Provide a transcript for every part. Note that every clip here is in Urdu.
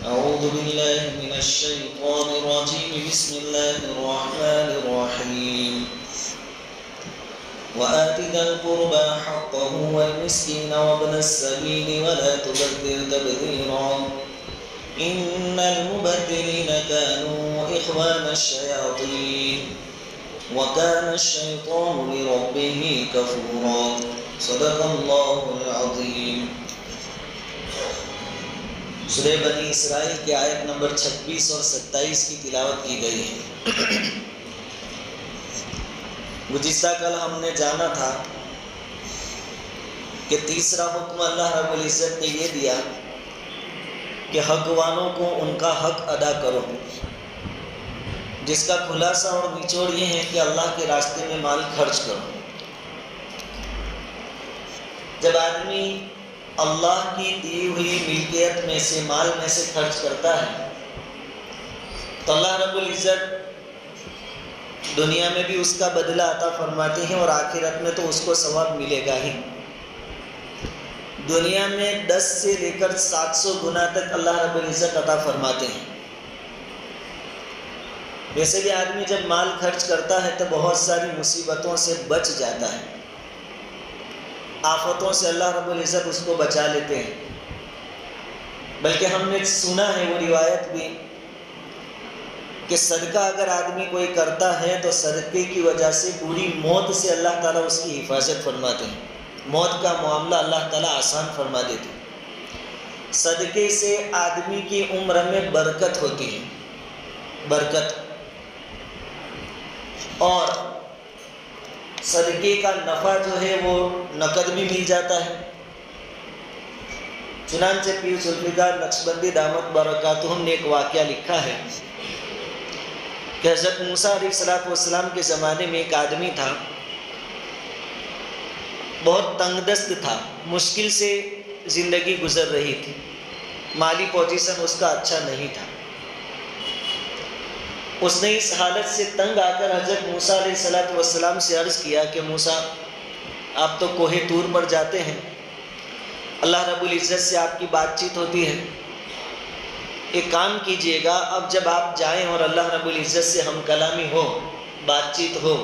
أعوذ بالله من الشيطان الرجيم بسم الله الرحمن الرحيم وآت ذا القربى حقه والمسكين وابن السبيل ولا تبذر تبذيرا إن المبذرين كانوا إخوان الشياطين وكان الشيطان لربه كفورا صدق الله العظيم. سورہ بنی اسرائیل کی آیت نمبر 26 اور 27 کی تلاوت کی گئی ہے. گزشتہ کل ہم نے جانا تھا کہ تیسرا حکم اللہ رب العزت نے یہ دیا کہ حق والوں کو ان کا حق ادا کرو، جس کا خلاصہ اور نچوڑ یہ ہے کہ اللہ کے راستے میں مال خرچ کرو. جب آدمی اللہ کی دی ہوئی ملکیت میں سے مال میں سے خرچ کرتا ہے تو اللہ رب العزت دنیا میں بھی اس کا بدلہ عطا فرماتے ہیں اور آخرت میں تو اس کو ثواب ملے گا ہی. دنیا میں 10 سے لے کر 700 گنا تک اللہ رب العزت عطا فرماتے ہیں. ویسے بھی آدمی جب مال خرچ کرتا ہے تو بہت ساری مصیبتوں سے بچ جاتا ہے، آفتوں سے اللہ رب العزت اس کو بچا لیتے ہیں. بلکہ ہم نے سنا ہے وہ روایت بھی کہ صدقہ اگر آدمی کوئی کرتا ہے تو صدقے کی وجہ سے بری موت سے اللہ تعالیٰ اس کی حفاظت فرماتے ہیں. موت کا معاملہ اللہ تعالیٰ آسان فرما دیتے ہیں. صدقے سے آدمی کی عمر میں برکت ہوتی ہے، برکت، اور صدقے کا نفع جو ہے وہ نقد بھی مل جاتا ہے. چنانچہ پیر ذوالفقار نقشبندی دامت برکاتہم نے ایک واقعہ لکھا ہے کہ حضرت موسیٰ علیہ السلام کے زمانے میں ایک آدمی تھا، بہت تنگ دست تھا، مشکل سے زندگی گزر رہی تھی، مالی پوزیشن اس کا اچھا نہیں تھا. اس نے اس حالت سے تنگ آ کر حضرت موسیٰ علیہ السلام سے عرض کیا کہ موسیٰ، آپ تو کوہ طور پر جاتے ہیں، اللہ رب العزت سے آپ کی بات چیت ہوتی ہے، ایک کام کیجئے گا، اب جب آپ جائیں اور اللہ رب العزت سے ہم کلامی ہو، بات چیت ہو،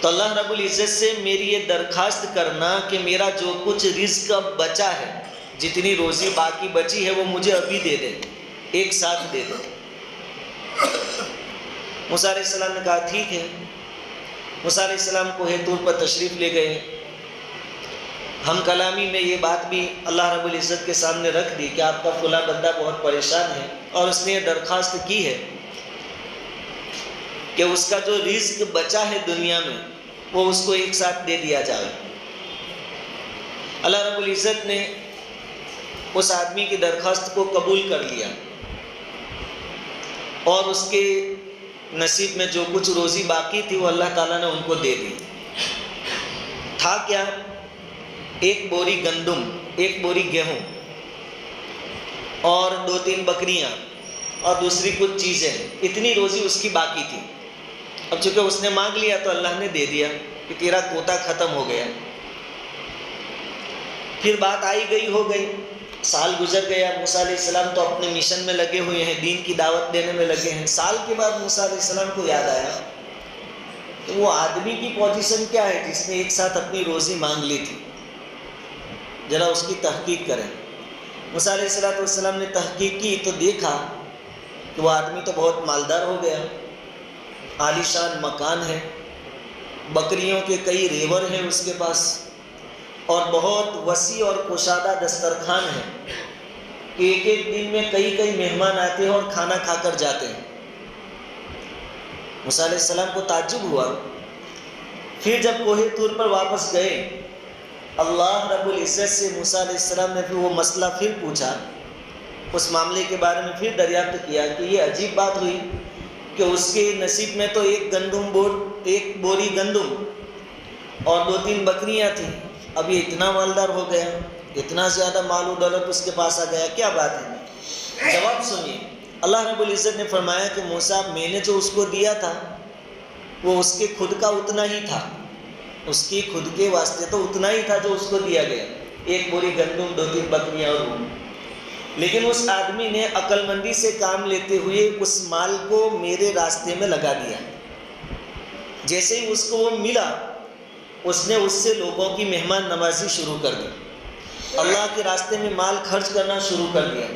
تو اللہ رب العزت سے میری یہ درخواست کرنا کہ میرا جو کچھ رزق بچا ہے، جتنی روزی باقی بچی ہے وہ مجھے ابھی دے دیں، ایک ساتھ دے دیں. موسیٰ علیہ السلام نے کہا ٹھیک ہے. موسیٰ علیہ السلام کوہ طور پر تشریف لے گئے. ہم کلامی میں یہ بات بھی اللہ رب العزت کے سامنے رکھ دی کہ آپ کا فلاں بندہ بہت پریشان ہے اور اس نے یہ درخواست کی ہے کہ اس کا جو رزق بچا ہے دنیا میں وہ اس کو ایک ساتھ دے دیا جائے. اللہ رب العزت نے اس آدمی کی درخواست کو قبول کر لیا اور اس کے نصیب میں جو کچھ روزی باقی تھی وہ اللہ تعالیٰ نے ان کو دے دی. تھا کیا؟ ایک بوری گندم، ایک بوری گیہوں اور 2-3 بکریاں اور دوسری کچھ چیزیں، اتنی روزی اس کی باقی تھی. اب چونکہ اس نے مانگ لیا تو اللہ نے دے دیا کہ تیرا کوتا ختم ہو گیا. پھر بات آئی گئی ہو گئی، سال گزر گیا. موسیٰ علیہ السلام تو اپنے مشن میں لگے ہوئے ہیں، دین کی دعوت دینے میں لگے ہیں. سال کے بعد موسیٰ علیہ السلام کو یاد آیا کہ وہ آدمی کی پوزیشن کیا ہے جس نے ایک ساتھ اپنی روزی مانگ لی تھی، ذرا اس کی تحقیق کریں. موسیٰ علیہ السلام نے تحقیق کی تو دیکھا کہ وہ آدمی تو بہت مالدار ہو گیا، عالی شان مکان ہے، بکریوں کے کئی ریور ہیں اس کے پاس، اور بہت وسیع اور کشادہ دسترخوان ہے کہ ایک ایک دن میں کئی مہمان آتے ہیں اور کھانا کھا کر جاتے ہیں. موسیٰ علیہ السلام کو تعجب ہوا. پھر جب کوہ طور پر واپس گئے، اللہ رب العزت سے موسیٰ علیہ السلام نے پھر وہ مسئلہ پھر پوچھا، اس معاملے کے بارے میں پھر دریافت کیا کہ یہ عجیب بات ہوئی کہ اس کے نصیب میں تو ایک بوری گندم اور 2-3 بکریاں تھیں، اب یہ اتنا مالدار ہو گیا، اتنا زیادہ مال و دولت اس کے پاس آ گیا، کیا بات ہے؟ جواب سنیے. اللہ رب العزت نے فرمایا کہ موسیٰ، میں نے جو اس کو دیا تھا وہ اس کے خود کا اتنا ہی تھا، اس کی خود کے واسطے تو اتنا ہی تھا جو اس کو دیا گیا، 1 بوری گندم، 2-3 بکریاں اور وہ. لیکن اس آدمی نے عقل مندی سے کام لیتے ہوئے اس مال کو میرے راستے میں لگا دیا۔ جیسے ہی اس کو وہ ملا، اس نے اس سے لوگوں کی مہمان نوازی شروع کر دی، اللہ کے راستے میں مال خرچ کرنا شروع کر دیا۔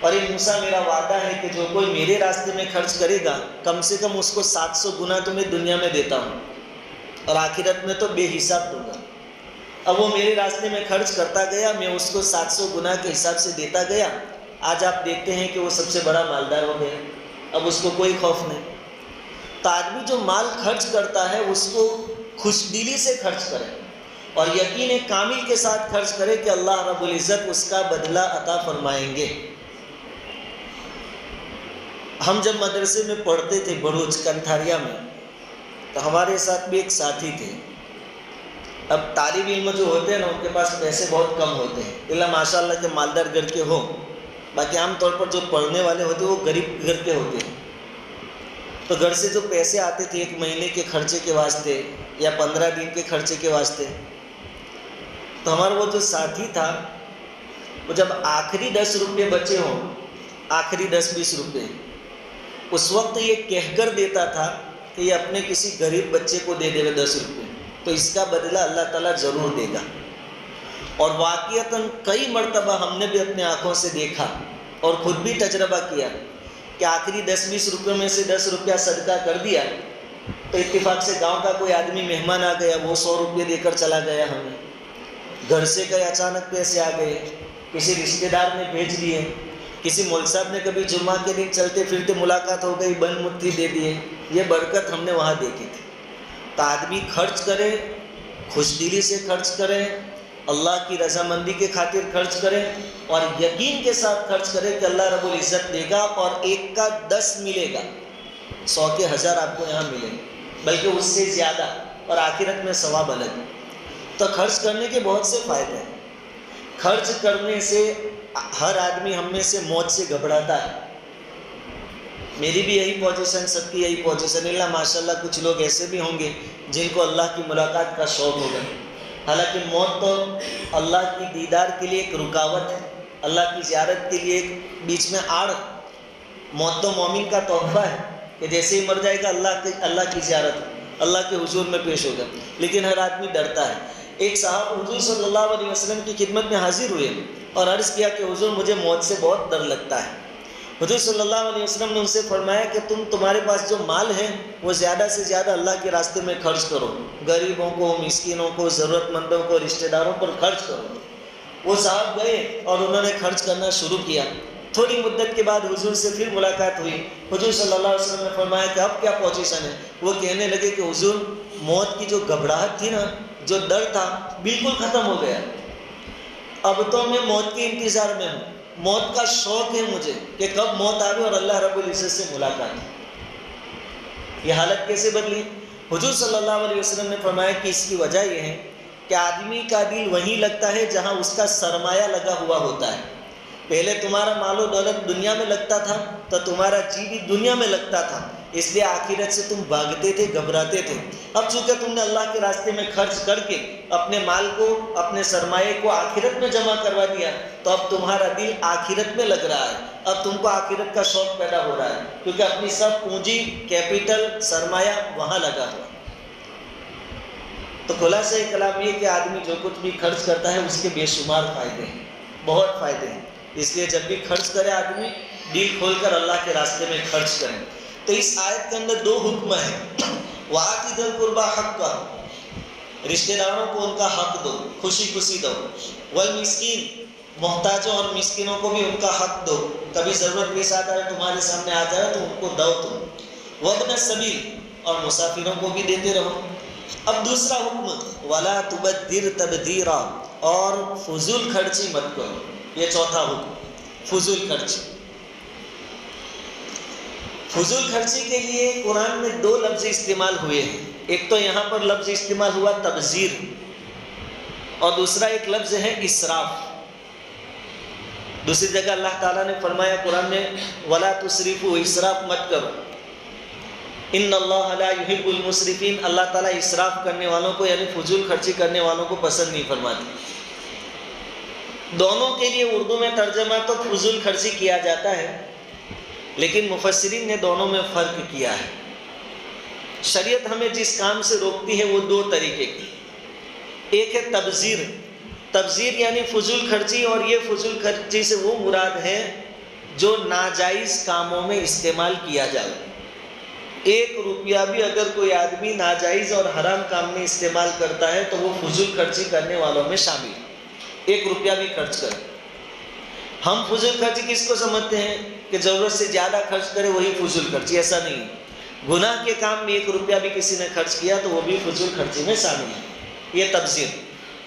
اور یہ موسیٰ میرا وعدہ ہے کہ جو کوئی میرے راستے میں خرچ کرے گا، کم سے کم اس کو 700 گنا تمہیں دنیا میں دیتا ہوں، اور آخرت میں تو بے حساب دوں گا۔ اب وہ میرے راستے میں خرچ کرتا گیا، میں اس کو 700 گنا کے حساب سے دیتا گیا۔ آج آپ دیکھتے ہیں کہ وہ سب سے بڑا مالدار ہو گیا، اب اس کو کوئی خوف نہیں۔ تو آدمی جو مال خرچ کرتا ہے اس کو خوش دلی سے خرچ کرے، اور یقین کامل کے ساتھ خرچ کرے کہ اللہ رب العزت اس کا بدلہ عطا فرمائیں گے۔ ہم جب مدرسے میں پڑھتے تھے بھروچ کنتھاریا میں، تو ہمارے ساتھ بھی ایک ساتھی تھے۔ اب طالب علم جو ہوتے ہیں نا، ان کے پاس پیسے بہت کم ہوتے ہیں، اللہ ماشاء اللہ کے مالدار گھر کے ہوں، باقی عام طور پر جو پڑھنے والے ہوتے ہیں وہ غریب گھر کے ہوتے ہیں۔ تو گھر سے جو پیسے آتے تھے 1 مہینے کے خرچے کے واسطے یا 15 دن کے خرچے کے واسطے، تو ہمارا وہ جو ساتھی تھا، وہ جب آخری 10 روپے بچے ہوں، آخری 10-20 روپے، اس وقت یہ کہہ کر دیتا تھا کہ یہ اپنے کسی غریب بچے کو دے دے 10 روپے، تو اس کا بدلہ اللہ تعالیٰ ضرور دے گا۔ اور واقعتاً کئی مرتبہ ہم نے بھی اپنے آنکھوں سے دیکھا اور خود بھی تجربہ کیا کہ آخری 10-20 روپے میں سے 10 روپیہ صدقہ کر دیا، تو اتفاق سے گاؤں کا کوئی آدمی مہمان آ گیا، وہ 100 روپے دے کر چلا گیا، ہمیں گھر سے کئی اچانک پیسے آ گئے، کسی رشتہ دار نے بھیج دیے، کسی مول صاحب نے کبھی جمعہ کے دن چلتے پھرتے ملاقات ہو گئی، بند مٹھی دے دیے۔ یہ برکت ہم نے وہاں دیکھی تھی۔ تو آدمی خرچ کرے، خوش دلی سے خرچ کرے، اللہ کی رضامندی کے خاطر خرچ کرے، اور یقین کے ساتھ خرچ کرے کہ اللہ رب العزت دے گا، اور 1 کا 10 ملے گا، 100 کے 1000 آپ کو یہاں ملیں گے، بلکہ اس سے زیادہ، اور آخرت میں ثواب الگ ہے۔ تو خرچ کرنے کے بہت سے فائدے ہیں۔ خرچ کرنے سے ہر آدمی ہم میں سے موت سے گھبراتا ہے۔ میری بھی یہی پوزیشن، سب کی یہی پوزیشن، اللہ ماشاء اللہ کچھ لوگ ایسے بھی ہوں گے جن کو اللہ کی ملاقات کا شوق ہوگا، حالانکہ موت تو اللہ کی دیدار کے لیے ایک رکاوٹ ہے، اللہ کی زیارت کے لیے ایک بیچ میں آڑ۔ موت تو مومن کا تحفہ ہے کہ جیسے ہی مر جائے گا اللہ کی زیارت، اللہ کے حضور میں پیش ہوگا، لیکن ہر آدمی ڈرتا ہے۔ ایک صاحب حضور صلی اللہ علیہ وسلم کی خدمت میں حاضر ہوئے اور عرض کیا کہ حضور مجھے موت سے بہت ڈر لگتا ہے۔ حضور صلی اللہ علیہ وسلم نے ان سے فرمایا کہ تمہارے پاس جو مال ہے وہ زیادہ سے زیادہ اللہ کے راستے میں خرچ کرو، غریبوں کو، مسکینوں کو، ضرورت مندوں کو، رشتہ داروں پر خرچ کرو۔ وہ صاحب گئے اور انہوں نے خرچ کرنا شروع کیا۔ تھوڑی مدت کے بعد حضور سے پھر ملاقات ہوئی۔ حضور صلی اللہ علیہ وسلم نے فرمایا کہ اب کیا پوزیشن ہے؟ وہ کہنے لگے کہ حضور موت کی جو گھبراہٹ تھی نا، جو ڈر تھا، بالکل ختم ہو گیا۔ اب تو میں موت کے انتظار میں ہوں، موت کا شوق ہے مجھے کہ کب موت آئے اور اللہ رب العزت سے ملاقات۔ یہ حالت کیسے بدلی؟ حضور صلی اللہ علیہ وسلم نے فرمایا کہ اس کی وجہ یہ ہے کہ آدمی کا دل وہیں لگتا ہے جہاں اس کا سرمایہ لگا ہوا ہوتا ہے۔ پہلے تمہارا مال و دولت دنیا میں لگتا تھا تو تمہارا جی بھی دنیا میں لگتا تھا، اس لیے آخرت سے تم بھاگتے تھے، گھبراتے تھے۔ اب چونکہ تم نے اللہ کے راستے میں خرچ کر کے اپنے مال کو، اپنے سرمایے کو آخرت میں جمع کروا دیا، تو اب تمہارا دل آخرت میں لگ رہا ہے، اب تم کو آخرت کا شوق پیدا ہو رہا ہے، کیونکہ اپنی سب پونجی، کیپٹل، سرمایہ وہاں لگا ہوا۔ تو خلاصہ کلام یہ کہ آدمی جو کچھ بھی خرچ کرتا ہے اس کے بے شمار فائدے ہیں، بہت فائدے ہیں، اس لیے جب بھی خرچ کرے آدمی دل کھول کر اللہ کے راستے میں خرچ کریں۔ تو اس آیت کے اندر 2 حکم ہیں۔ وَآتِ ذِی الْقُرْبَىٰ حَقَّهُ، رشتہ داروں کو ان کا حق دو، خوشی خوشی دو۔ وَالْمِسْكِينَ، محتاجوں اور مسکینوں کو بھی ان کا حق دو، کبھی ضرورت پیش آتا ہے تمہارے سامنے آ جائے تو ان کو دو تم۔ وَابْنَ السَّبِيلِ، اور مسافروں کو بھی دیتے رہو۔ اب دوسرا حکم، وَلَا تُبَذِّرْ تَبْذِيرًا، اور فضول خرچی مت کرو۔ یہ چوتھا حکم، فضول خرچی۔ فضول خرچی کے لیے قرآن میں 2 لفظ استعمال ہوئے ہیں۔ ایک تو یہاں پر لفظ استعمال ہوا تبذیر، اور دوسرا ایک لفظ ہے اسراف۔ دوسری جگہ اللہ تعالیٰ نے فرمایا قرآن میں وَلَا تُسْرِفُوا، اسراف مت کرو۔ ان اللہ لا يحب المسرفین، اللہ تعالیٰ اسراف کرنے والوں کو یعنی فضول خرچی کرنے والوں کو پسند نہیں فرماتے۔ دونوں کے لیے اردو میں ترجمہ تو فضول خرچی کیا جاتا ہے، لیکن مفسرین نے دونوں میں فرق کیا ہے۔ شریعت ہمیں جس کام سے روکتی ہے وہ دو طریقے کی، ایک ہے تبذیر، تبذیر یعنی فضول خرچی، اور یہ فضول خرچی سے وہ مراد ہے جو ناجائز کاموں میں استعمال کیا جائے۔ 1 روپیہ بھی اگر کوئی آدمی ناجائز اور حرام کام میں استعمال کرتا ہے تو وہ فضول خرچی کرنے والوں میں شامل ہے۔ 1 روپیہ بھی خرچ کرے۔ ہم فضول خرچی کس کو سمجھتے ہیں کہ ضرورت سے زیادہ خرچ کرے وہی فضول خرچی، ایسا نہیں ہے۔ گناہ کے کام میں 1 روپیہ بھی کسی نے خرچ کیا تو وہ بھی فضول خرچی میں شامل ہے، یہ تبذیر۔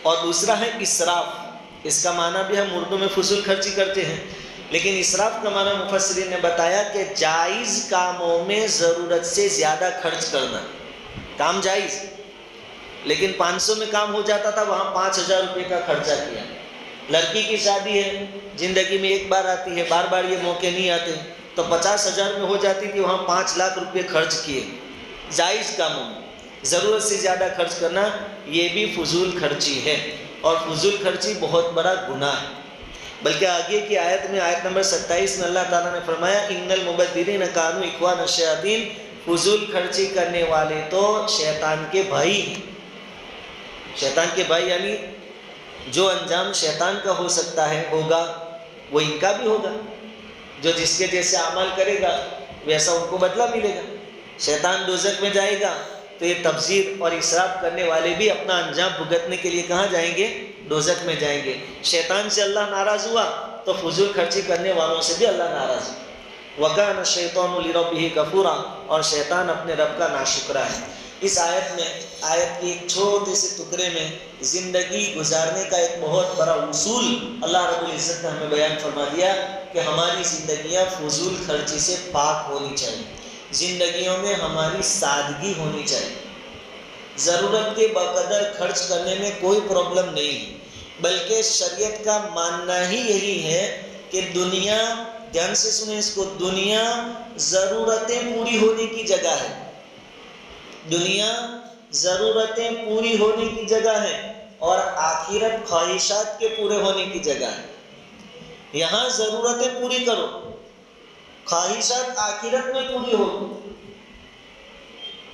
اور دوسرا ہے اسراف، اس کا معنی بھی ہم اردو میں فضول خرچی کرتے ہیں، لیکن اسراف کا معنی مفسرین نے بتایا کہ جائز کاموں میں ضرورت سے زیادہ خرچ کرنا۔ کام جائز، لیکن 500 میں کام ہو جاتا تھا، وہاں 5000 روپے کا خرچہ کیا۔ لڑکی کی شادی ہے، زندگی میں ایک بار آتی ہے، بار بار یہ موقع نہیں آتے، تو 50,000 میں ہو جاتی تھی، وہاں 5 لاکھ روپے خرچ کیے۔ جائز کاموں میں ضرورت سے زیادہ خرچ کرنا یہ بھی فضول خرچی ہے، اور فضول خرچی بہت بڑا گناہ ہے۔ بلکہ آگے کی آیت میں، آیت نمبر 27 میں اللہ تعالیٰ نے فرمایا ان المبذرین کانوا اخوان الشیاطین، فضول خرچی کرنے والے تو شیطان کے بھائی ہیں۔ شیطان کے بھائی یعنی جو انجام شیطان کا ہو سکتا ہے ہوگا وہ ان کا بھی ہوگا، جو جس کے جیسے عمل کرے گا ویسا ان کو بدلہ ملے گا۔ شیطان دوزخ میں جائے گا تو یہ تبذیر اور اسراف کرنے والے بھی اپنا انجام بھگتنے کے لیے کہاں جائیں گے؟ دوزخ میں جائیں گے۔ شیطان سے اللہ ناراض ہوا تو فضول خرچی کرنے والوں سے بھی اللہ ناراض ہوا۔ وَكَانَ الشَّيْطَانُ لِرَبِّهِ كَفُورًا، اور شیطان اپنے رب کا ناشکرا ہے۔ اس آیت میں، آیت کی ایک چھوٹے سے ٹکڑے میں زندگی گزارنے کا ایک بہت بڑا اصول اللہ رب العزت نے ہمیں بیان فرما دیا کہ ہماری زندگیاں فضول خرچی سے پاک ہونی چاہیے، زندگیوں میں ہماری سادگی ہونی چاہیے۔ ضرورت کے بقدر خرچ کرنے میں کوئی پرابلم نہیں ہے، بلکہ شریعت کا ماننا ہی یہی ہے کہ دنیا، دھیان سے سنیں اس کو، دنیا ضرورتیں پوری ہونے کی جگہ ہے۔ دنیا ضرورتیں پوری ہونے کی جگہ ہے، اور آخرت خواہشات کے پورے ہونے کی جگہ ہے۔ یہاں ضرورتیں پوری کرو، خواہشات آخرت میں پوری ہوگی۔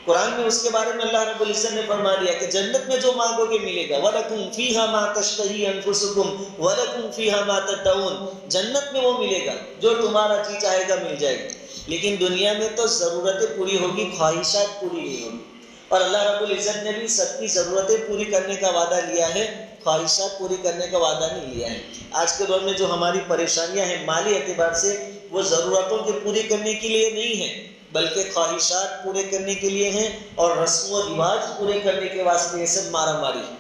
قرآن میں اس کے بارے میں اللہ رب العزت نے فرما دیا کہ جنت میں جو مانگو گے ملے گا، وَلَكُمْ فِيهَا مَا تَشْتَهِي أَنفُسُكُمْ وَلَكُمْ فِيهَا مَا تَدَّعُونَ، جنت میں وہ ملے گا جو تمہارا جی چاہے گا مل جائے گا۔ لیکن دنیا میں تو ضرورتیں پوری ہوگی، خواہشات پوری نہیں ہوگی، اور اللہ رب العزت نے بھی سب کی ضرورتیں پوری کرنے کا وعدہ لیا ہے، خواہشات پوری کرنے کا وعدہ نہیں لیا ہے۔ آج کے دور میں جو ہماری پریشانیاں ہیں مالی اعتبار سے، وہ ضرورتوں کے پوری کرنے کے لیے نہیں ہیں، بلکہ خواہشات پورے کرنے کے لیے ہیں، اور رسم و رواج پورے کرنے کے واسطے یہ سب مارا ماری ہے۔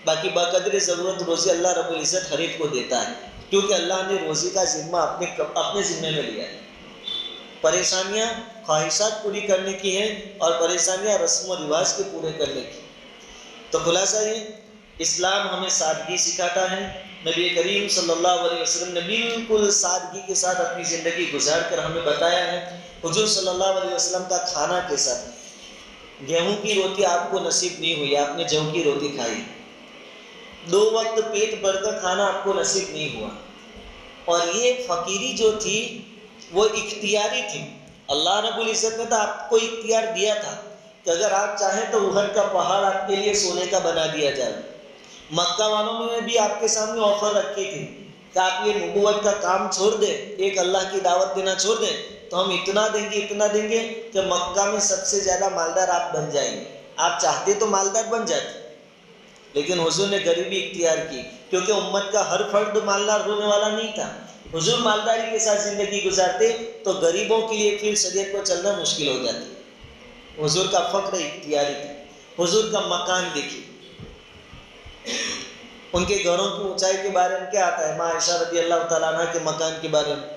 باقی بقدر ضرورت روزی اللہ رب العزت ہر ایک کو دیتا ہے، کیونکہ اللہ نے روزی کا ذمہ اپنے ذمے میں لیا ہے۔ پریشانیاں خواہشات پوری کرنے کی ہیں، اور پریشانیاں رسم و رواج کے پورے کرنے کی۔ تو خلاصہ یہ، اسلام ہمیں سادگی سکھاتا ہے۔ نبی کریم صلی اللہ علیہ وسلم نے بالکل سادگی کے ساتھ اپنی زندگی گزار کر ہمیں بتایا ہے۔ حضور صلی اللہ علیہ وسلم کا کھانا کیسا تھا؟ گیہوں کی روٹی آپ کو نصیب نہیں ہوئی، آپ نے جو کی روٹی کھائی، 2 وقت پیٹ بھر کر کھانا آپ کو نصیب نہیں ہوا۔ اور یہ فقیری جو تھی وہ اختیاری تھی، اللہ رب العزت نے تو آپ کو اختیار دیا تھا کہ اگر آپ چاہیں تو احد کا پہاڑ آپ کے لیے سونے کا بنا دیا جائے۔ مکہ والوں نے بھی آپ کے سامنے آفر رکھی تھی کہ آپ یہ نبوت کا کام چھوڑ دیں، ایک اللہ کی دعوت دینا چھوڑ دیں تو ہم اتنا دیں گے کہ مکہ میں سب سے زیادہ مالدار آپ بن جائیں گے۔ آپ چاہتے تو مالدار بن جاتے، لیکن حضور نے غریبی اختیار کی، کیونکہ امت کا ہر فرد مالدار ہونے والا نہیں تھا۔ حضور مالداری کے ساتھ زندگی گزارتے تو غریبوں کے لیے پھر شریعت پر چلنا مشکل ہو جاتی۔ حضور کا فقر اختیاری تھا۔ حضور کا مکان دیکھیے، ان کے گھروں کی اونچائی کے بارے میں کیا آتا ہے؟ ماں عائشہ رضی اللہ تعالیٰ عنہ کے مکان کے بارے میں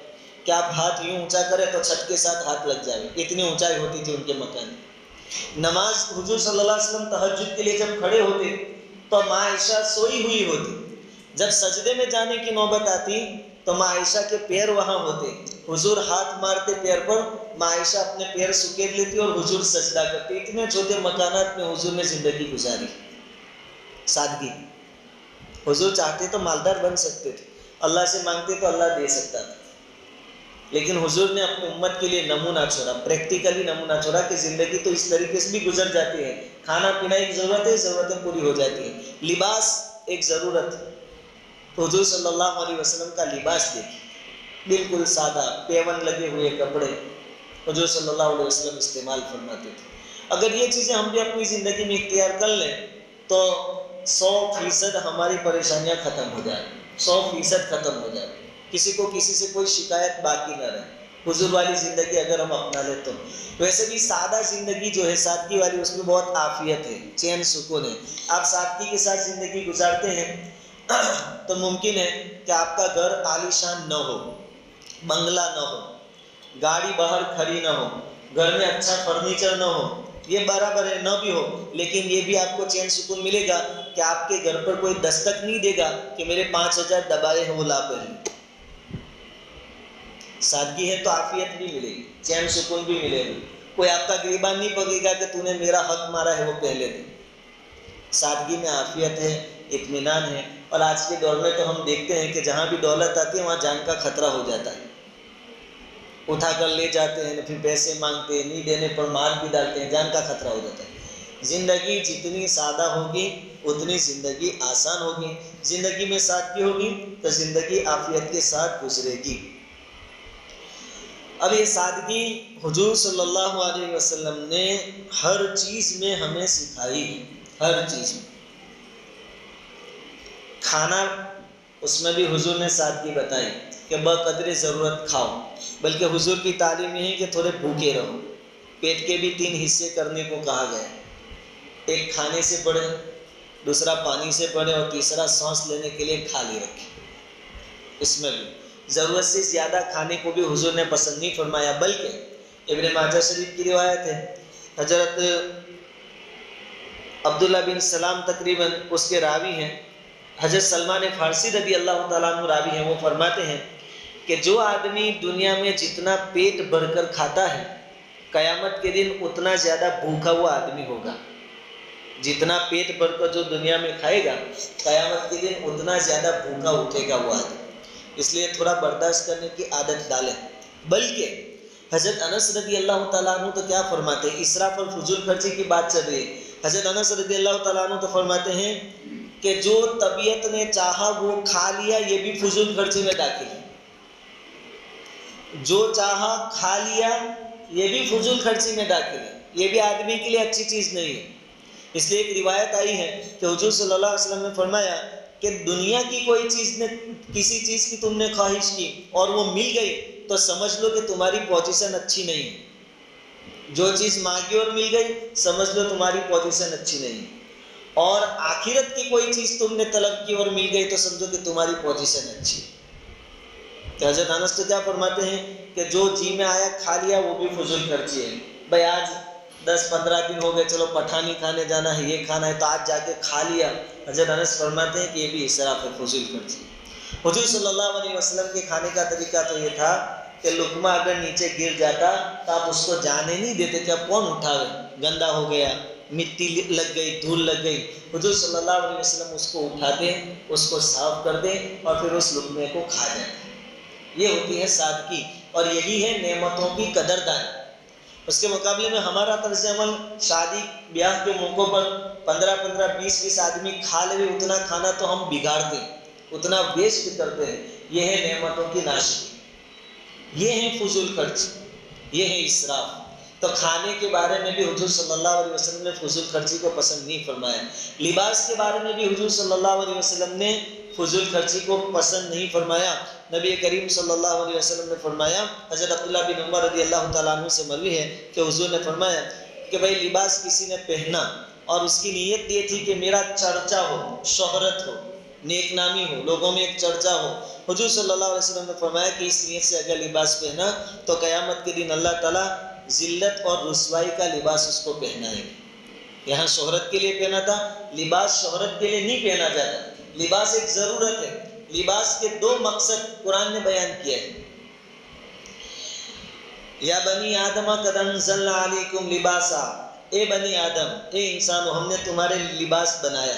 کہ آپ ہاتھ یوں اونچا کریں تو چھت کے ساتھ ہاتھ لگ جائے، اتنی اونچائی ہوتی تھی ان کے مکان۔ نماز حضور صلی اللہ علیہ وسلم تہجد کے لیے جب کھڑے ہوتے تو ماں عائشہ سوئی ہوئی ہوتی، جب سجدے میں جانے کی نوبت آتی تو ماں عائشہ کے پیر وہاں ہوتے، حضور ہاتھ مارتے پیر پر، ماں عائشہ اپنے پیر سکیڑ لیتی اور حضور سجدہ کرتے۔ اتنے چھوٹے مکانات میں حضور نے زندگی گزاری، سادگی۔ حضور چاہتے تو مالدار بن سکتے تھے، اللہ سے مانگتے تو اللہ دے سکتا تھا، لیکن حضور نے اپنی امت کے لیے نمونہ چھوڑا، پریکٹیکلی نمونہ چھوڑا کہ زندگی تو اس طریقے سے بھی گزر جاتی ہے، کھانا پینا ایک ضرورت ہے، ضرورتیں پوری ہو جاتی ہیں، لباس ایک ضرورت ہے، تو حضور صلی اللہ علیہ وسلم کا لباس دیکھیے، بالکل سادہ، پیون لگے ہوئے کپڑے حضور صلی اللہ علیہ وسلم استعمال فرماتے تھے۔ اگر یہ چیزیں ہم بھی اپنی زندگی میں اختیار کر لیں تو 100% ہماری پریشانیاں ختم ہو جائیں، 100% ختم ہو جائیں، کسی کو کسی سے کوئی شکایت باقی نہ رہے، حضور والی زندگی اگر ہم اپنا لیں تو۔ ویسے بھی سادہ زندگی جو ہے، سادگی والی، اس میں بہت عافیت ہے، چین سکون ہے۔ آپ سادگی کے ساتھ زندگی گزارتے ہیں تو ممکن ہے کہ آپ کا گھر عالیشان نہ ہو، بنگلہ نہ ہو، گاڑی باہر کھڑی نہ ہو، گھر میں اچھا فرنیچر نہ ہو، یہ برابر ہے، نہ بھی ہو، لیکن یہ بھی آپ کو چین سکون ملے گا کہ آپ کے گھر پر کوئی دستک نہیں دے گا کہ میرے 5,000 دبائے ہیں وہ لا کر لیں۔ سادگی ہے تو عافیت بھی ملے گی، چین سکون بھی ملے گی، کوئی آپ کا گریبان نہیں پکڑے گا کہ تو نے میرا حق مارا ہے وہ پہلے دے۔ سادگی میں عافیت ہے، اطمینان ہے، اور آج کے دور میں تو ہم دیکھتے ہیں کہ جہاں بھی دولت آتی ہے وہاں جان کا خطرہ ہو جاتا ہے، اٹھا کر لے جاتے ہیں، پھر پیسے مانگتے ہیں، نہیں دینے پر مار بھی ڈالتے ہیں، جان کا خطرہ ہو جاتا ہے۔ زندگی جتنی سادہ ہوگی اتنی زندگی آسان ہوگی، زندگی میں سادگی ہوگی تو زندگی عافیت کے ساتھ گزرے گی۔ اب یہ سادگی حضور صلی اللہ علیہ وسلم نے ہر چیز میں ہمیں سکھائی، ہر چیز میں۔ کھانا، اس میں بھی حضور نے سادگی بتائی کہ بقدر ضرورت کھاؤ، بلکہ حضور کی تعلیم یہ ہے کہ تھوڑے بھوکے رہو، پیٹ کے بھی 3 حصے کرنے کو کہا گیا ہے، ایک کھانے سے پڑھے، دوسرا پانی سے پڑھے، اور تیسرا سانس لینے کے لیے خالی رکھے۔ اس میں بھی ضرورت سے زیادہ کھانے کو بھی حضور نے پسند نہیں فرمایا، بلکہ ابن ماجہ شریف کی روایت ہے، حضرت عبداللہ بن سلام تقریباً اس کے راوی ہیں، حضرت سلمان فارسی رضی اللہ تعالیٰ عنہ راوی ہیں، وہ فرماتے ہیں کہ جو آدمی دنیا میں جتنا پیٹ بھر کر کھاتا ہے، قیامت کے دن اتنا زیادہ بھوکا ہوا آدمی ہوگا۔ جتنا پیٹ بھر کر جو دنیا میں کھائے گا، قیامت کے دن اتنا زیادہ بھوکا اٹھے گا وہ آدمی۔ اس لیے تھوڑا برداشت کرنے کی عادت ڈالیں۔ بلکہ حضرت انس رضی اللہ تعالیٰ عنہ تو کیا فرماتے ہیں، اسراف اور فضول خرچی کی بات چل رہی ہے، حضرت انس رضی اللہ تعالیٰ عنہ تو فرماتے ہیں کہ جو طبیعت نے چاہا وہ کھا لیا، یہ بھی فضول خرچی میں داخل ہے۔ جو چاہا کھا لیا، یہ بھی فضول خرچی میں داخل ہے، یہ بھی آدمی کے لیے اچھی چیز نہیں ہے۔ اس لیے ایک روایت آئی ہے کہ حضور صلی اللہ علیہ وسلم نے فرمایا کہ دنیا کی کوئی چیز نے، کسی چیز کی تم نے خواہش کی اور وہ مل گئی تو سمجھ لو کہ تمہاری پوزیشن اچھی نہیں ہے۔ جو چیز مانگی اور مل گئی، سمجھ لو تمہاری پوزیشن اچھی نہیں ہے۔ اور آخرت کی کوئی چیز تم نے طلب کی اور مل گئی تو سمجھو کہ تمہاری پوزیشن اچھی ہے۔ تو حضرت انس تو کیا فرماتے ہیں کہ جو جی میں آیا کھا لیا وہ بھی فضول خرچی ہے۔ بھائی آج 10-15 دن ہو گئے، چلو پٹھانی کھانے جانا ہے، یہ کھانا ہے، تو آج جا کے کھا لیا۔ حضرت انس فرماتے ہیں کہ یہ بھی اسراف ہے، فضول خرچی۔ حضور صلی اللہ علیہ وسلم کے کھانے کا طریقہ تو یہ تھا کہ لقمہ اگر نیچے گر جاتا تو آپ اس کو جانے نہیں دیتے کہ اب کون اٹھاوے، گندا ہو گیا، مٹی لگ گئی، دھول لگ گئی۔ حضور صلی اللہ علیہ وسلم اس کو اٹھاتے، اس کو صاف کر دیں اور پھر اس لقمے کو کھا جاتے۔ یہ ہوتی ہے سادگی، اور یہی ہے نعمتوں کی قدردانی۔ اس کے مقابلے میں ہمارا طرز عمل، شادی بیاہ کے موقعوں پر 15-15 20-20 آدمی کھا لے، اتنا کھانا تو ہم بگاڑتے ہیں، اتنا ویسٹ کرتے ہیں۔ یہ ہے نعمتوں کی ناشکری، یہ ہے فضول خرچ، یہ ہے اسراف۔ تو کھانے کے بارے میں بھی حضور صلی اللہ علیہ وسلم نے فضول خرچی کو پسند نہیں فرمایا۔ لباس کے بارے میں بھی حضور صلی اللہ علیہ وسلم نے فضول خرچی کو پسند نہیں فرمایا۔ نبی کریم صلی اللہ علیہ وسلم نے فرمایا، حضرت عبداللہ بن عمر رضی اللہ تعالیٰ عنہ سے مروی ہے کہ حضور نے فرمایا کہ بھائی لباس کسی نے پہنا اور اس کی نیت یہ تھی کہ میرا چرچا ہو، شہرت ہو، نیک نامی ہو، لوگوں میں ایک چرچا ہو، حضور صلی اللہ علیہ وسلم نے فرمایا کہ اس نیت سے اگر لباس پہنا تو قیامت کے دن اللہ تعالیٰ ذلت اور رسوائی کا لباس اس کو پہنائے گا۔ یہاں شہرت کے لیے پہنا تھا، لباس شہرت کے لیے نہیں پہنا جاتا، لباس ایک ضرورت ہے۔ لباس کے 2 مقصد قرآن نے بیان کیا ہے۔ یا بنی آدم قد انزلنا علیکم لباسا، اے بنی آدم، اے انسانو، ہم نے تمہارے لیے لباس بنایا۔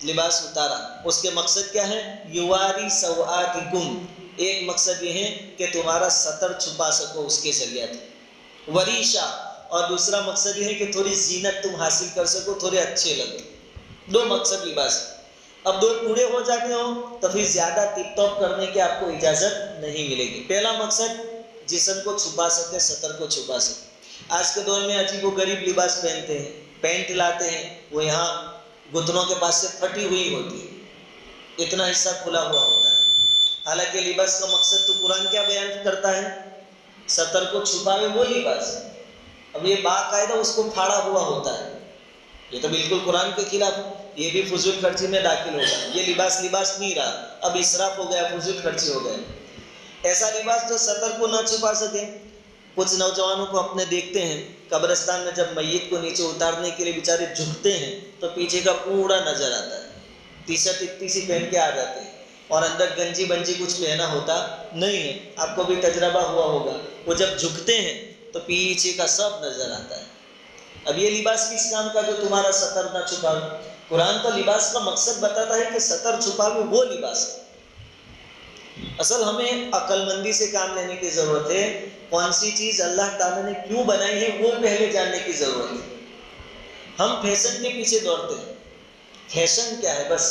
لباس اتارا، اس کے مقصد کیا ہے؟ یواری سوآتکم، ایک مقصد یہ ہے کہ تمہارا ستر چھپا سکو اس کے ذریعے، وریشا، اور دوسرا مقصد یہ ہے کہ تھوڑی زینت تم حاصل کر سکو، تھوڑے اچھے لگو. دو مقصد لباس. اب دو پورے ہو جاتے ہو تو پھر زیادہ ٹپ ٹاپ کرنے کی آپ کو اجازت نہیں ملے گی. پہلا مقصد جسم کو چھپا سکے، ستر کو چھپا سکے. آج کے دور میں عجیب و غریب لباس پہنتے ہیں، پینٹ لاتے ہیں وہ یہاں گھٹنوں کے پاس سے پھٹی ہوئی ہوتی ہے، اتنا حصہ کھلا ہوا ہوتا ہے. حالانکہ لباس کا مقصد تو قرآن کیا بیان کرتا ہے؟ ستر کو چھپاوے وہ لباس. اب یہ باقاعدہ اس کو پھاڑا ہوا ہوتا ہے، یہ تو بالکل قرآن کے خلاف، یہ بھی فضول خرچی میں داخل ہوگا. یہ لباس نہیں رہا، اب اسراف ہو گیا، فضول خرچی ہو گئے. ایسا لباس جو ستر کو نہ چھپا سکے. کچھ نوجوانوں کو اپنے دیکھتے ہیں قبرستان میں جب میت کو نیچے اتارنے کے لیے بیچارے جھکتے ہیں تو پیچھے کا پورا نظر آتا ہے، ٹی شرٹ اتنی سی پہن کے آ جاتے ہیں اور اندر گنجی بنجی کچھ پہنا ہوتا نہیں ہے. آپ کو بھی تجربہ ہوا ہوگا، وہ جب جھکتے ہیں تو پیچھے کا سب نظر آتا ہے. اب یہ لباس کس کام کا جو تمہارا ستر نہ چھپاوے؟ قرآن تو لباس کا مقصد بتاتا ہے کہ ستر چھپاوے وہ لباس. اصل ہمیں عقل مندی سے کام لینے کی ضرورت ہے. کون سی چیز اللہ تعالیٰ نے کیوں بنائی ہے وہ پہلے جاننے کی ضرورت ہے. ہم فیشن کے پیچھے دوڑتے ہیں. فیشن کیا ہے؟ بس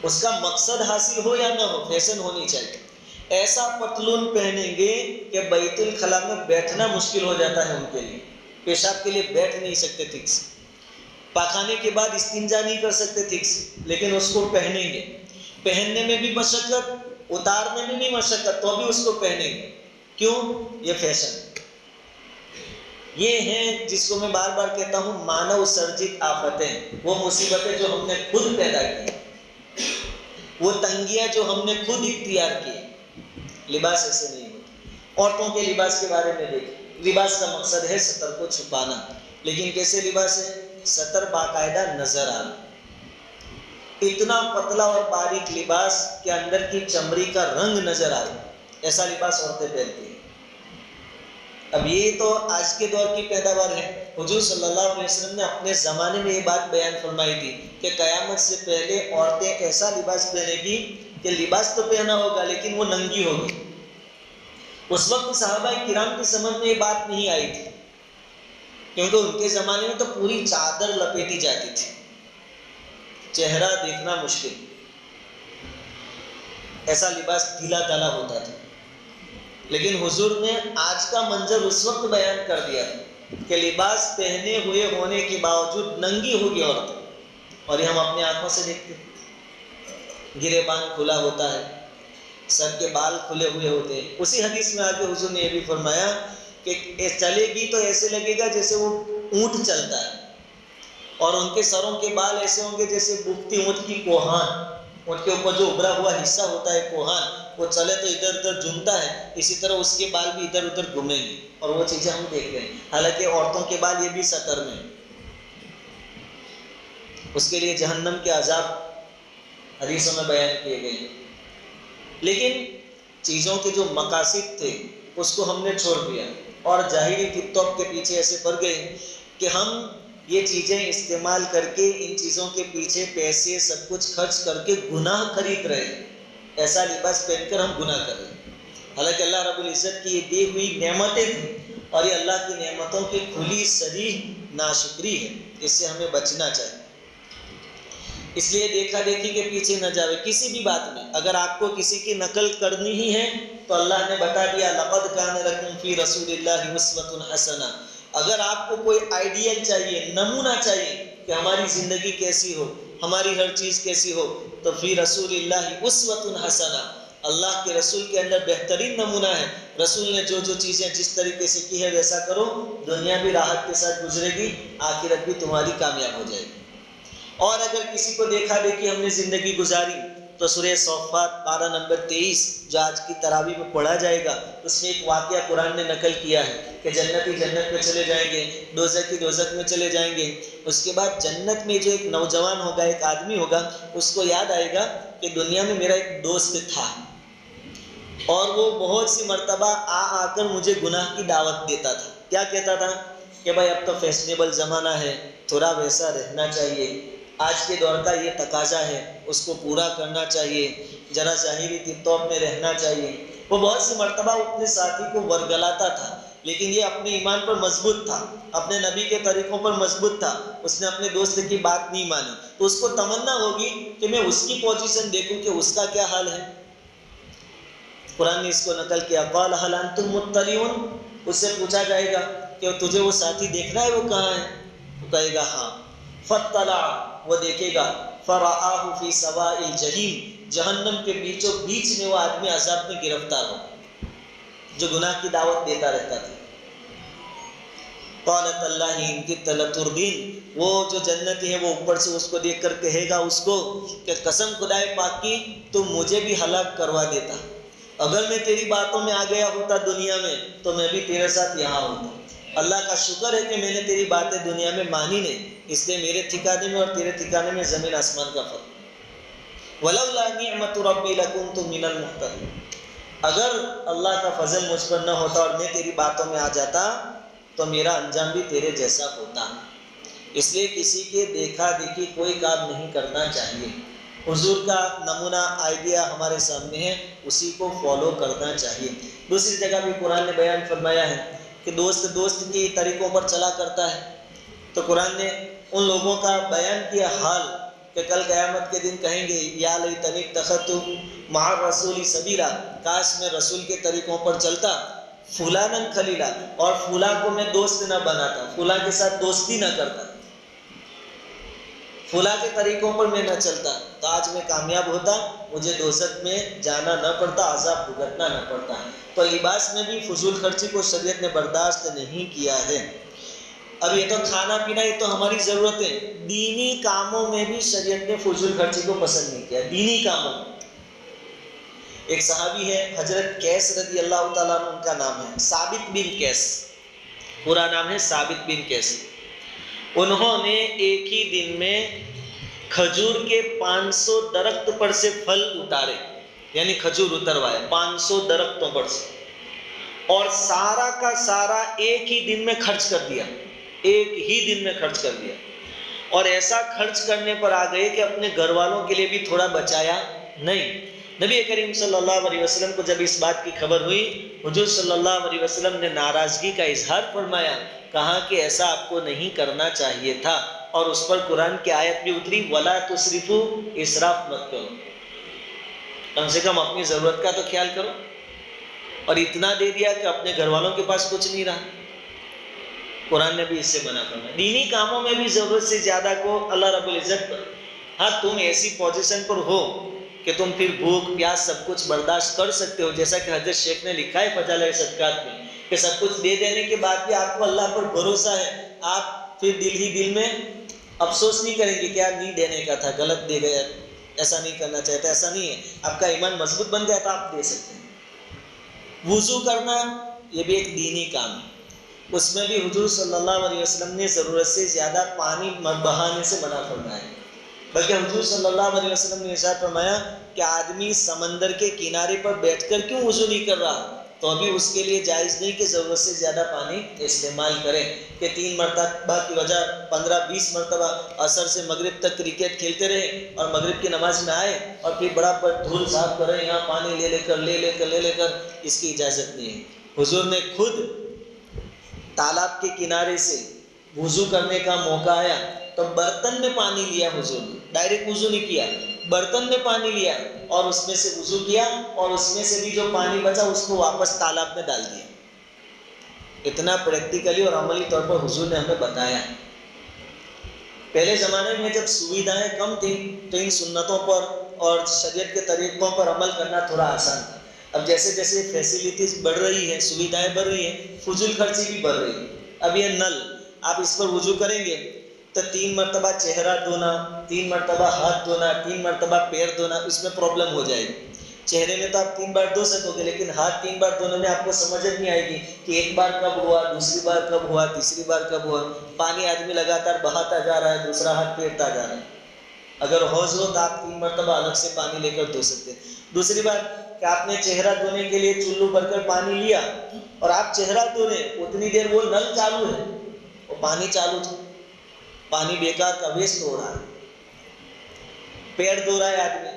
اس کا مقصد حاصل ہو یا نہ ہو، فیشن ہونی چاہیے. ایسا پتلون پہنیں گے کہ بیت الخلاء میں بیٹھنا مشکل ہو جاتا ہے ان کے لیے، پیشاب کے لیے بیٹھ نہیں سکتے ٹھیک سے، پاخانے کے بعد استنجا نہیں کر سکتے ٹھیک سے، لیکن اس کو پہنیں گے. پہننے میں بھی مشقت، اتارنے میں بھی مشقت، تو بھی اس کو پہنیں گے. کیوں؟ یہ فیشن. یہ ہیں جس کو میں بار بار کہتا ہوں مانو سرجت آفتیں، وہ مصیبتیں جو ہم نے خود پیدا کی، وہ تنگیاں جو ہم نے خود اختیار کی. لباس ایسے نہیں ہوتے. عورتوں کے لباس کے بارے میں دیکھیں، لباس کا مقصد ہے ستر کو چھپانا، لیکن کیسے لباس ہے؟ ستر باقاعدہ نظر آنا. اتنا پتلا اور باریک لباس کہ اندر کی چمڑی کا رنگ نظر آئے، ایسا لباس عورتیں پہنتی ہیں. اب یہ تو آج کے دور کی پیداوار ہے. حضور صلی اللہ علیہ وسلم نے اپنے زمانے میں یہ بات بیان فرمائی تھی کہ قیامت سے پہلے عورتیں ایسا لباس پہنے گی کہ لباس تو پہنا ہوگا لیکن وہ ننگی ہوگی. اس وقت صحابہ کرام کی سمجھ میں یہ بات نہیں آئی تھی، کیونکہ ان کے زمانے میں تو پوری چادر لپیٹی جاتی تھی، چہرہ دیکھنا مشکل، ایسا لباس ڈھیلا ڈالا ہوتا تھا. لیکن حضور نے آج کا منظر اس وقت بیان کر دیا کہ لباس پہنے ہوئے ہونے کے باوجود ننگی ہوگی عورت، اور یہ ہم اپنے آنکھوں سے دیکھتے ہیں. گریبان کھلا ہوتا ہے، سر کے بال کھلے ہوئے ہوتے ہیں. اسی حدیث میں آگے حضور نے یہ بھی فرمایا کہ چلے گی تو ایسے لگے گا جیسے وہ اونٹ چلتا ہے، اور ان کے سروں کے بال ایسے ہوں گے جیسے بکتی اونٹ کی کوہان. اونٹ کے اوپر جو ابھرا ہوا حصہ ہوتا ہے کوہان، وہ چلے تو ادھر ادھر جھومتا ہے، اسی طرح اس کے بال بھی ادھر ادھر گھومیں گے، اور وہ چیزیں ہم دیکھ رہے ہیں. حالانکہ عورتوں کے بال یہ بھی ستر میں، اس کے لیے جہنم کے عذاب حدیثوں میں بیان کیے گئے ہیں. لیکن چیزوں کے جو مقاصد تھے اس کو ہم نے چھوڑ دیا اور ظاہری ٹپ ٹاپ کے پیچھے ایسے پڑ گئے کہ ہم یہ چیزیں استعمال کر کے ان چیزوں کے پیچھے پیسے سب کچھ خرچ کر کے گناہ خرید رہے ہیں. ایسا لباس پہن کر ہم گناہ کر رہے ہیں. حالانکہ اللہ رب العزت کی یہ دی ہوئی نعمتیں تھیں، اور یہ اللہ کی نعمتوں کی کھلی صریح ناشکری ہے. اس سے ہمیں بچنا چاہیے. اس لیے دیکھا دیکھی کے پیچھے نہ جاوے کسی بھی بات میں. اگر آپ کو کسی کی نقل کرنی ہی ہے تو اللہ نے بتا دیا لقد کان لکم فی رسول اللہ اسوۃ حسنہ. اگر آپ کو کوئی آئیڈیل چاہیے، نمونہ چاہیے کہ ہماری زندگی کیسی ہو، ہماری ہر چیز کیسی ہو، تو فی رسول اللہ اسوۃ حسنہ، اللہ کے رسول کے اندر بہترین نمونہ ہے. رسول نے جو جو چیزیں جس طریقے سے کی ہے ویسا کرو، دنیا بھی راحت کے ساتھ گزرے گی، آخرت بھی تمہاری کامیاب ہو جائے گی. اور اگر کسی کو دیکھا دیکھی ہم نے زندگی گزاری تو سورہ صفات پارہ نمبر 23 جو آج کی تراویح میں پڑھا جائے گا، اس میں ایک واقعہ قرآن نے نقل کیا ہے کہ جنتی جنت میں چلے جائیں گے، دوزخی دوزخ میں چلے جائیں گے. اس کے بعد جنت میں جو ایک نوجوان ہوگا، ایک آدمی ہوگا، اس کو یاد آئے گا کہ دنیا میں میرا ایک دوست تھا اور وہ بہت سی مرتبہ آ کر مجھے گناہ کی دعوت دیتا تھا. کیا کہتا تھا کہ بھائی اب تو فیشنیبل زمانہ ہے، تھوڑا ویسا رہنا چاہیے، آج کے دور کا یہ تقاضا ہے، اس کو پورا کرنا چاہیے، ذرا ظاہری طب طور میں رہنا چاہیے۔ وہ بہت سی مرتبہ اپنے ساتھی کو ورگلاتا تھا، لیکن یہ اپنے ایمان پر مضبوط تھا، اپنے نبی کے طریقوں پر مضبوط تھا، اس نے اپنے دوست کی بات نہیں مانی، تو اس کو تمنا ہوگی کہ میں اس کی پوزیشن دیکھوں کہ اس کا کیا حال ہے۔ قرآن نے اس کو نقل کیا، قال هل انتم مطلعون، اس سے پوچھا جائے گا کہ تجھے وہ ساتھی دیکھنا ہے، وہ کہاں ہے؟ تو کہے گا ہاں۔ فاطلع، وہ دیکھے گا، فرآہ فی سواء الجحیم، جہنم کے بیچوں بیچ میں وہ آدمی عذاب میں گرفتار ہو جو گناہ کی دعوت دیتا رہتا تھا۔ قال تاللہ ان کدت لتردین، وہ جو جنتی ہے وہ اوپر سے اس کو دیکھ کر کہے گا اس کو کہ قسم خدائے پاک کی تو مجھے بھی ہلاک کروا دیتا، اگر میں تیری باتوں میں آ گیا ہوتا دنیا میں تو میں بھی تیرے ساتھ یہاں ہوتا۔ اللہ کا شکر ہے کہ میں نے تیری باتیں دنیا میں مانی نہیں، اس لیے میرے ٹھکانے میں اور تیرے ٹھکانے میں زمین آسمان کا فرق۔ ولولا نعمت ربی لکنت من المحتدین، اگر اللہ کا فضل مجھ پر نہ ہوتا اور میں تیری باتوں میں آ جاتا تو میرا انجام بھی تیرے جیسا ہوتا۔ اس لیے کسی کے دیکھا دیکھی کوئی کام نہیں کرنا چاہیے۔ حضور کا نمونہ آئیڈیا ہمارے سامنے ہے، اسی کو فالو کرنا چاہیے۔ دوسری جگہ بھی قرآن نے بیان فرمایا ہے کہ دوست کی طریقوں پر چلا کرتا ہے، تو قرآن نے ان لوگوں کا بیان کیا حال کہ کل قیامت کے دن کہیں گے یا لیتنی اتخذت مع الرسول سبیلا، کاش میں رسول کے طریقوں پر چلتا، فلانا خلیلا، اور فلاں کو میں دوست نہ بناتا، فلاں کے ساتھ دوستی نہ کرتا، فلاں کے طریقوں پر میں نہ چلتا، تو آج میں کامیاب ہوتا، مجھے دوزخ میں جانا نہ پڑتا، عذاب بھگتنا نہ پڑتا۔ تو لباس میں بھی فضول خرچی کو شریعت نے برداشت نہیں کیا ہے۔ اب یہ تو کھانا پینا یہ تو ہماری ضرورتیں، دینی کاموں میں بھی شریعت نے فضول خرچی کو پسند نہیں کیا۔ دینی کاموں میں ایک صحابی ہے حضرت قیس رضی اللہ تعالیٰ عنہ، ان کا نام ہے ثابت بن قیس، پورا نام ہے ثابت بن قیس۔ انہوں نے ایک ہی دن میں کھجور کے 500 درخت پر سے پھل اتارے، یعنی کھجور اتروائے 500 درختوں پر سے، اور سارا کا سارا ایک ہی دن میں خرچ کر دیا، ایک ہی دن میں خرچ کر دیا۔ اور ایسا خرچ کرنے پر آ گئے کہ اپنے گھر والوں کے لیے بھی تھوڑا بچایا نہیں۔ نبی کریم صلی اللہ علیہ وسلم کو جب اس بات کی خبر ہوئی، حضور صلی اللہ علیہ وسلم نے ناراضگی کا اظہار فرمایا، کہا کہ ایسا آپ کو نہیں کرنا چاہیے تھا، اور اس پر قرآن کی آیت بھی اتری، وَلَا تُسْرِفُوا، اسراف مت کرو، کم سے کم اپنی ضرورت کا تو خیال کرو۔ اور اتنا دے دیا کہ اپنے گھر والوں کے پاس کچھ نہیں رہا، قرآن نے بھی اس سے منع فرمایا۔ دینی کاموں میں بھی ضرورت سے زیادہ کو اللہ رب العزت پر، ہاں تم ایسی پوزیشن پر ہو کہ تم پھر بھوک پیاس سب کچھ برداشت کر سکتے ہو، جیسا کہ حضرت شیخ نے لکھا ہے فضائل صدقات میں کہ سب کچھ دے دینے کے بعد بھی آپ کو اللہ پر بھروسہ ہے، آپ پھر دل ہی دل میں افسوس نہیں کریں گے کہ یار نہیں دینے کا تھا، غلط دے گیا، ایسا نہیں کرنا چاہتا۔ ایسا نہیں ہے، آپ کا ایمان مضبوط بن گیا تو آپ دے سکتے ہیں۔ وضو کرنا یہ بھی ایک دینی کام ہے، اس میں بھی حضور صلی اللہ علیہ وسلم نے ضرورت سے زیادہ پانی بہانے سے منع فرمایا ہے، بلکہ حضور صلی اللہ علیہ وسلم نے ارشاد فرمایا کہ آدمی سمندر کے کنارے پر بیٹھ کر کیوں وضو نہیں کر رہا، تو ابھی اس کے لیے جائز نہیں کہ ضرورت سے زیادہ پانی استعمال کرے، کہ 3 مرتبہ کی وجہ 15-20 مرتبہ عصر سے مغرب تک کرکٹ کھیلتے رہے اور مغرب کی نماز میں آئے اور پھر بڑا دھول صاف کر رہے ہیں، یہاں پانی لے لے کر، اس کی اجازت نہیں ہے۔ حضور نے خود تالاب کے کنارے سے وضو کرنے کا موقع آیا تو برتن میں پانی لیا، حضور نے ڈائریکٹ وضو نہیں کیا، برتن میں پانی لیا اور اس میں سے وضو کیا، اور اس میں سے بھی جو پانی بچا اس کو واپس تالاب میں ڈال دیا۔ اتنا پریکٹیکلی اور عملی طور پر حضور نے ہمیں بتایا ہے۔ پہلے زمانے میں جب سویدھائیں کم تھیں تو ان سنتوں پر اور شریعت کے طریقوں پر عمل کرنا تھوڑا آسان تھا۔ اب جیسے جیسے فیسلٹیز بڑھ رہی ہیں، سویدھائیں بڑھ رہی ہیں، فضول خرچی بھی بڑھ رہی ہے۔ اب یہ نل، آپ اس پر وضو کریں گے تو 3 مرتبہ چہرہ دھونا، 3 مرتبہ ہاتھ دھونا، 3 مرتبہ پیر دھونا، اس میں پرابلم ہو جائے گی۔ چہرے میں تو آپ 3 بار دھو سکو گے، لیکن ہاتھ 3 بار دھونے میں آپ کو سمجھ نہیں آئے گی کہ ایک بار کب ہوا، دوسری بار کب ہوا، تیسری بار کب ہوا۔ پانی آدمی لگاتار بہاتا جا رہا ہے، دوسرا ہاتھ پھیرتا جا رہا ہے۔ اگر حوض ہو تو آپ 3 مرتبہ الگ سے پانی لے کر دھو سکتے ہیں۔ دوسری بات کہ آپ نے چہرہ دھونے کے لیے چلو بھر کر پانی لیا اور آپ چہرہ دھو رہے ہیں، اتنی دیر وہ نل چالو ہے، وہ پانی چالو تھا، پانی بیکار کا ویسٹ ہو رہا ہے۔ پیڑ دھو رہا ہے آدمی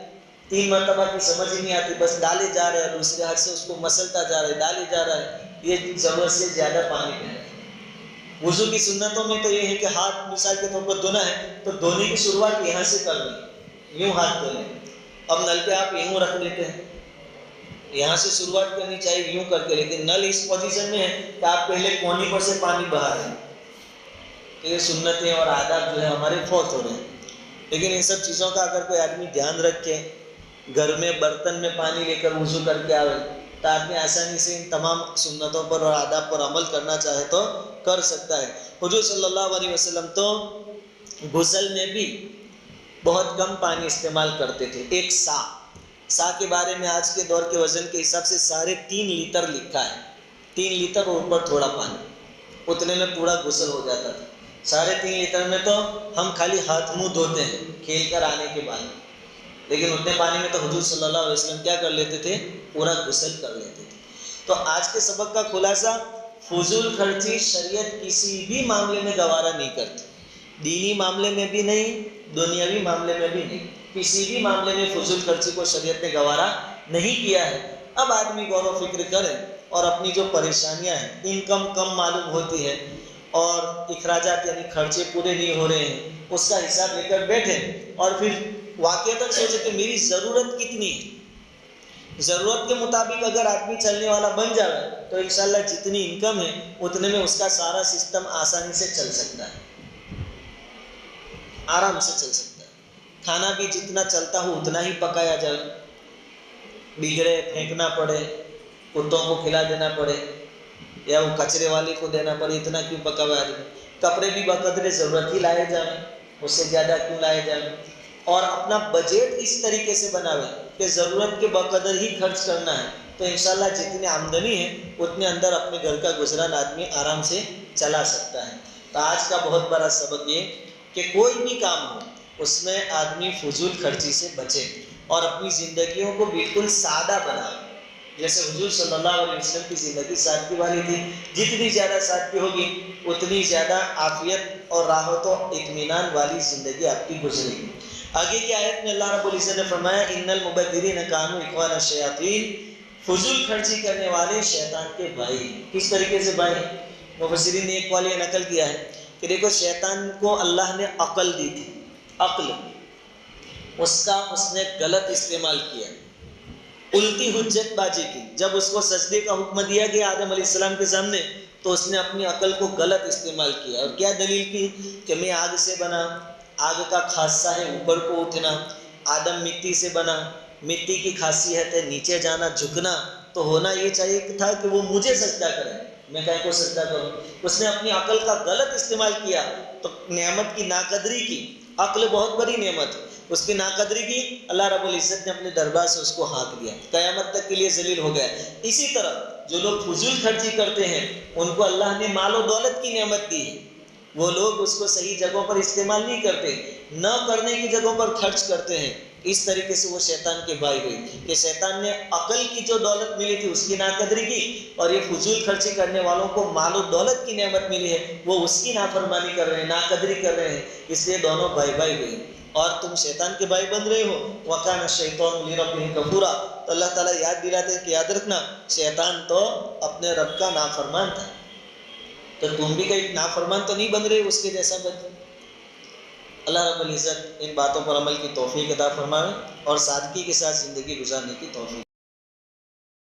3 مرتبہ کی سمجھ ہی نہیں آتی، بس ڈالے جا رہا ہے، دوسرے ہاتھ سے اس کو مسلتا جا رہا ہے، ڈالے جا رہا ہے، یہ ضرورت سے زیادہ پانی پہ ہے۔ وضو کی سنتوں میں تو یہ ہے کہ ہاتھ مثال کے طور پر دھونا ہے تو دھونے کی شروعات یہاں سے کر لیں، یوں ہاتھ دھو لیں۔ اب نل پہ آپ یوں رکھ لیتے ہیں، یہاں سے شروعات کرنی چاہیے یوں کر کے، لیکن نل اس پوزیشن میں ہے کہ آپ پہلے کونی پر سے پانی بہا رہے ہیں، تو یہ سنتیں اور آداب جو ہے ہمارے فوت ہو رہے ہیں۔ لیکن ان سب چیزوں کا اگر کوئی آدمی دھیان رکھے، گھر میں برتن میں پانی لے کر وضو کر کے آوے، تو آدمی آسانی سے ان تمام سنتوں پر اور آداب پر عمل کرنا چاہے تو کر سکتا ہے۔ حضور صلی اللہ علیہ وسلم تو غسل میں بھی بہت کم پانی استعمال کرتے تھے۔ ایک سا کے بارے میں آج کے دور کے وزن کے حساب سے 3.5 لیٹر لکھا ہے، 3 لیٹر اور اوپر تھوڑا پانی، اتنے میں پورا غسل ہو جاتا تھا۔ 3.5 لیٹر میں تو ہم خالی ہاتھ منہ دھوتے ہیں کھیل کر آنے کے بعد، لیکن اتنے پانی میں تو حضور صلی اللہ علیہ وسلم کیا کر لیتے تھے؟ پورا غسل کر لیتے تھے۔ تو آج کے سبق کا خلاصہ، فضول خرچی شریعت کسی بھی معاملے میں گوارا نہیں کرتی، دینی معاملے میں بھی نہیں، دنیاوی معاملے میں بھی نہیں، کسی بھی معاملے میں فضول خرچی کو شریعت نے گوارا نہیں کیا ہے۔ اب آدمی غور و فکر کرے اور اپنی جو پریشانیاں ہیں، انکم کم معلوم ہوتی ہے اور اخراجات یعنی خرچے پورے نہیں ہو رہے ہیں، اس کا حساب لے کر بیٹھے اور پھر واقعتاً سوچے کہ میری ضرورت کتنی ہے۔ ضرورت کے مطابق اگر آدمی چلنے والا بن جائے تو انشاءاللہ جتنی انکم ہے اتنے میں اس کا سارا سسٹم آسانی سے چل سکتا ہے، آرام سے چل سکتا ہے۔ کھانا بھی جتنا چلتا ہو اتنا ہی پکایا جائے، بگڑے پھینکنا پڑے، کتوں کو کھلا دینا پڑے یا وہ کچرے والے کو دینا پڑے، اتنا کیوں پکاوا آدمی؟ کپڑے بھی بقدر ضرورت ہی لائے جائیں، اس سے زیادہ کیوں لائے جائیں؟ اور اپنا بجٹ اس طریقے سے بناوے کہ ضرورت کے بقدر ہی خرچ کرنا ہے، تو انشاءاللہ جتنی آمدنی ہے اتنے اندر اپنے گھر کا گزران آدمی آرام سے چلا سکتا ہے۔ تو آج کا بہت بڑا سبق یہ کہ کوئی بھی کام ہو اس میں آدمی فضول خرچی سے بچے اور اپنی زندگیوں کو بالکل سادہ بنائے۔ جیسے حضور صلی اللہ علیہ وسلم کی زندگی سادگی والی تھی، جتنی زیادہ سادگی ہوگی اتنی زیادہ عافیت اور راحت و اطمینان والی زندگی آپ کی گزرے گی۔ آگے کی آیت میں اللہ رب العزت نے فرمایا ان المبذرین کانوا اخوان الشیاطین، فضول خرچی کرنے والے شیطان کے بھائی۔ کس طریقے سے بھائی؟ مفسرین نے ایک والی نقل کیا ہے کہ دیکھو شیطان کو اللہ نے عقل دی تھی، عقل اس کا اس نے غلط استعمال کیا، الٹی حجت بازی کی۔ جب اس کو سجدے کا حکم دیا گیا آدم علیہ السلام کے سامنے تو اس نے اپنی عقل کو غلط استعمال کیا، اور کیا دلیل کی کہ میں آگ سے بنا، آگ کا خاصہ ہے اوپر کو اٹھنا، آدم مٹی سے بنا، مٹی کی خاصیت ہے نیچے جانا جھکنا، تو ہونا یہ چاہیے تھا کہ وہ مجھے سجدہ کرے، میں کہیں کو سجدہ کروں۔ اس نے اپنی عقل کا غلط استعمال کیا تو نعمت کی ناقدری کی۔ عقل بہت بڑی نعمت ہے، اس کی ناقدری کی، اللہ رب العزت نے اپنے دربار سے اس کو ہانک دیا، قیامت تک کے لیے ذلیل ہو گیا۔ اسی طرح جو لوگ فضول خرچی کرتے ہیں ان کو اللہ نے مال و دولت کی نعمت دی ہے، وہ لوگ اس کو صحیح جگہوں پر استعمال نہیں کرتے، نہ کرنے کی جگہوں پر خرچ کرتے ہیں۔ اس طریقے سے وہ شیطان کے بھائی ہوئی کہ شیطان نے عقل کی جو دولت ملی تھی اس کی ناقدری کی، اور یہ فضول خرچی کرنے والوں کو مال و دولت کی نعمت ملی ہے وہ اس کی نافرمانی کر رہے ہیں، ناقدری کر رہے ہیں، اس لیے دونوں بھائی بھائی ہوئے اور تم شیطان کے بھائی بن رہے ہو۔ وَكَانَ الشَّيْطَانُ لِرَبِّهِ كَفُورًا، تو اللہ تعالیٰ یاد دلاتے ہیں کہ یاد رکھنا شیطان تو اپنے رب کا نافرمان تھا، تو تم بھی کہیں نافرمان تو نہیں بن رہے اس کے جیسا بن۔ اللہ رب العزت ان باتوں پر عمل کی توفیق عطا فرمائے اور سادگی کے ساتھ زندگی گزارنے کی توفیق